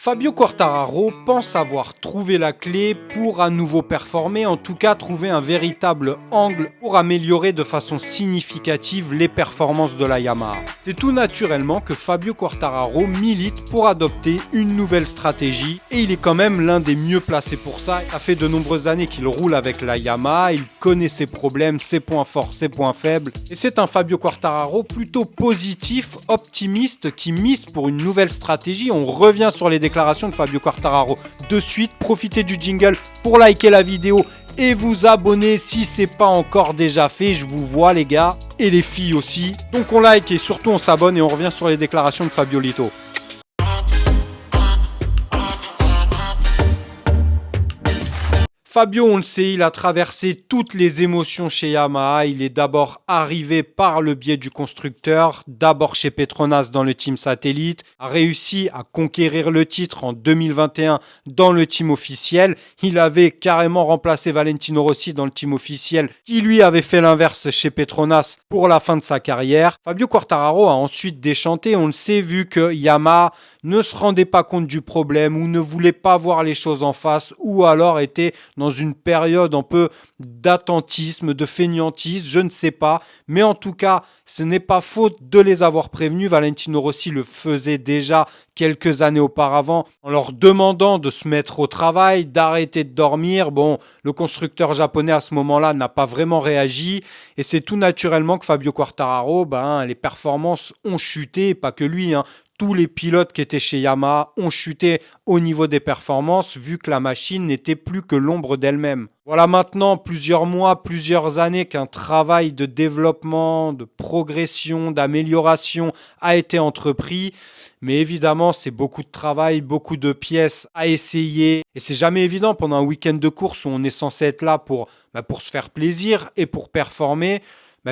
Fabio Quartararo pense avoir trouvé la clé pour à nouveau performer, en tout cas trouver un véritable angle pour améliorer de façon significative les performances de la Yamaha. C'est tout naturellement que Fabio Quartararo milite pour adopter une nouvelle stratégie et il est quand même l'un des mieux placés pour ça. Ça fait de nombreuses années qu'il roule avec la Yamaha, il connaît ses problèmes, ses points forts, ses points faibles et c'est un Fabio Quartararo plutôt positif, optimiste qui mise pour une nouvelle stratégie. On revient sur les déclaration de Fabio Quartararo. De suite, profitez du jingle pour liker la vidéo et vous abonner si c'est pas encore déjà fait. Je vous vois les gars et les filles aussi. Donc on like et surtout on s'abonne et on revient sur les déclarations de Fabio Lito. Fabio, on le sait, il a traversé toutes les émotions chez Yamaha. Il est d'abord arrivé par le biais du constructeur, d'abord chez Petronas dans le team satellite, a réussi à conquérir le titre en 2021 dans le team officiel. Il avait carrément remplacé Valentino Rossi dans le team officiel, qui lui avait fait l'inverse chez Petronas pour la fin de sa carrière. Fabio Quartararo a ensuite déchanté, on le sait, vu que Yamaha ne se rendait pas compte du problème ou ne voulait pas voir les choses en face ou alors était dans une période un peu d'attentisme, de fainéantisme, je ne sais pas. Mais en tout cas, ce n'est pas faute de les avoir prévenus. Valentino Rossi le faisait déjà quelques années auparavant en leur demandant de se mettre au travail, d'arrêter de dormir. Bon, le constructeur japonais à ce moment-là n'a pas vraiment réagi et c'est tout naturellement que Fabio Quartararo, les performances ont chuté, pas que lui, tous les pilotes qui étaient chez Yamaha ont chuté au niveau des performances vu que la machine n'était plus que l'ombre d'elle-même. Voilà maintenant plusieurs mois, plusieurs années qu'un travail de développement, de progression, d'amélioration a été entrepris. Mais évidemment, c'est beaucoup de travail, beaucoup de pièces à essayer. Et c'est jamais évident pendant un week-end de course où on est censé être là pour se faire plaisir et pour performer,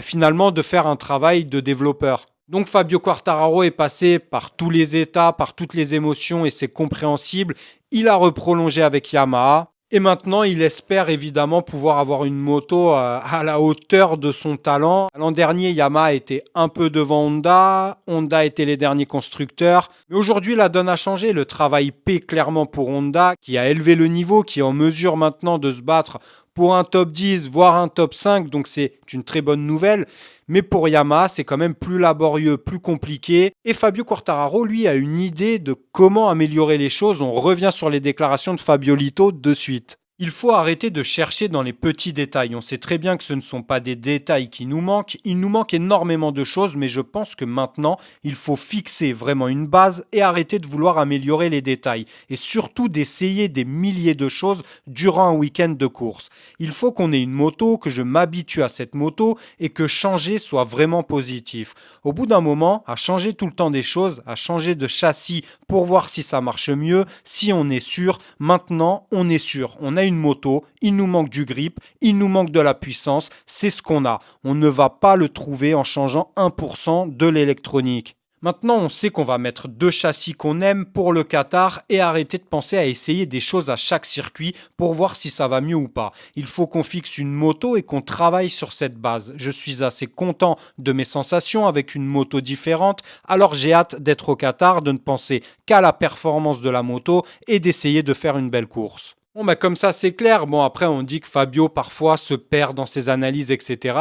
finalement de faire un travail de développeur. Donc Fabio Quartararo est passé par tous les états, par toutes les émotions et c'est compréhensible. Il a reprolongé avec Yamaha. Et maintenant, il espère évidemment pouvoir avoir une moto à la hauteur de son talent. L'an dernier, Yamaha était un peu devant Honda. Honda était les derniers constructeurs. Mais aujourd'hui, la donne a changé. Le travail paie clairement pour Honda, qui a élevé le niveau, qui est en mesure maintenant de se battre pour un top 10, voire un top 5. Donc c'est une très bonne nouvelle. Mais pour Yamaha, c'est quand même plus laborieux, plus compliqué. Et Fabio Quartararo, lui, a une idée de comment améliorer les choses. On revient sur les déclarations de Fabio Lito de suite. Il faut arrêter de chercher dans les petits détails. On sait très bien que ce ne sont pas des détails qui nous manquent. Il nous manque énormément de choses, mais je pense que maintenant, il faut fixer vraiment une base et arrêter de vouloir améliorer les détails. Et surtout d'essayer des milliers de choses durant un week-end de course. Il faut qu'on ait une moto, que je m'habitue à cette moto et que changer soit vraiment positif. Au bout d'un moment, à changer tout le temps des choses, à changer de châssis pour voir si ça marche mieux, si on est sûr, maintenant on est sûr. On a une moto, il nous manque du grip, il nous manque de la puissance, c'est ce qu'on a. On ne va pas le trouver en changeant 1% de l'électronique. Maintenant, on sait qu'on va mettre deux châssis qu'on aime pour le Qatar et arrêter de penser à essayer des choses à chaque circuit pour voir si ça va mieux ou pas. Il faut qu'on fixe une moto et qu'on travaille sur cette base. Je suis assez content de mes sensations avec une moto différente, alors j'ai hâte d'être au Qatar, de ne penser qu'à la performance de la moto et d'essayer de faire une belle course. Bon, comme ça, c'est clair. Bon, après, on dit que Fabio, parfois, se perd dans ses analyses, etc.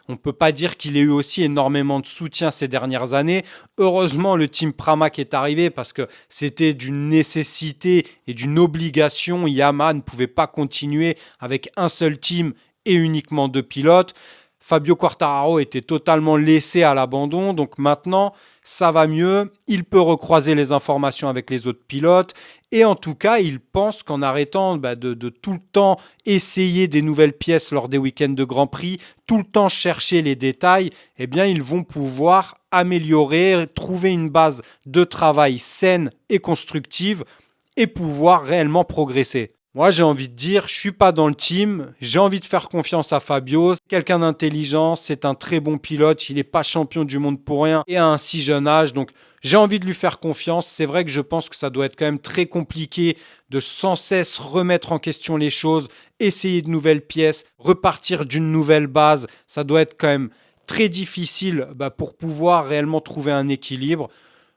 On ne peut pas dire qu'il ait eu aussi énormément de soutien ces dernières années. Heureusement, le team Pramac est arrivé parce que c'était d'une nécessité et d'une obligation. Yamaha ne pouvait pas continuer avec un seul team et uniquement deux pilotes. Fabio Quartararo était totalement laissé à l'abandon, donc maintenant ça va mieux, il peut recroiser les informations avec les autres pilotes et en tout cas il pense qu'en arrêtant de tout le temps essayer des nouvelles pièces lors des week-ends de Grand Prix, tout le temps chercher les détails, eh bien ils vont pouvoir améliorer, trouver une base de travail saine et constructive et pouvoir réellement progresser. Moi, j'ai envie de dire, je suis pas dans le team, j'ai envie de faire confiance à Fabio. C'est quelqu'un d'intelligent, c'est un très bon pilote, il n'est pas champion du monde pour rien et à un si jeune âge. Donc, j'ai envie de lui faire confiance. C'est vrai que je pense que ça doit être quand même très compliqué de sans cesse remettre en question les choses, essayer de nouvelles pièces, repartir d'une nouvelle base. Ça doit être quand même très difficile pour pouvoir réellement trouver un équilibre.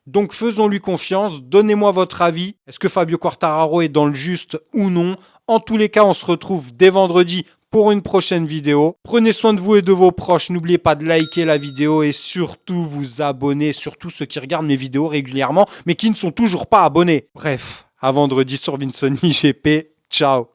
Donc faisons-lui confiance, donnez-moi votre avis. Est-ce que Fabio Quartararo est dans le juste ou non? En tous les cas, on se retrouve dès vendredi pour une prochaine vidéo. Prenez soin de vous et de vos proches. N'oubliez pas de liker la vidéo et surtout vous abonner, surtout ceux qui regardent mes vidéos régulièrement mais qui ne sont toujours pas abonnés. Bref, à vendredi sur Vincent IGP. Ciao.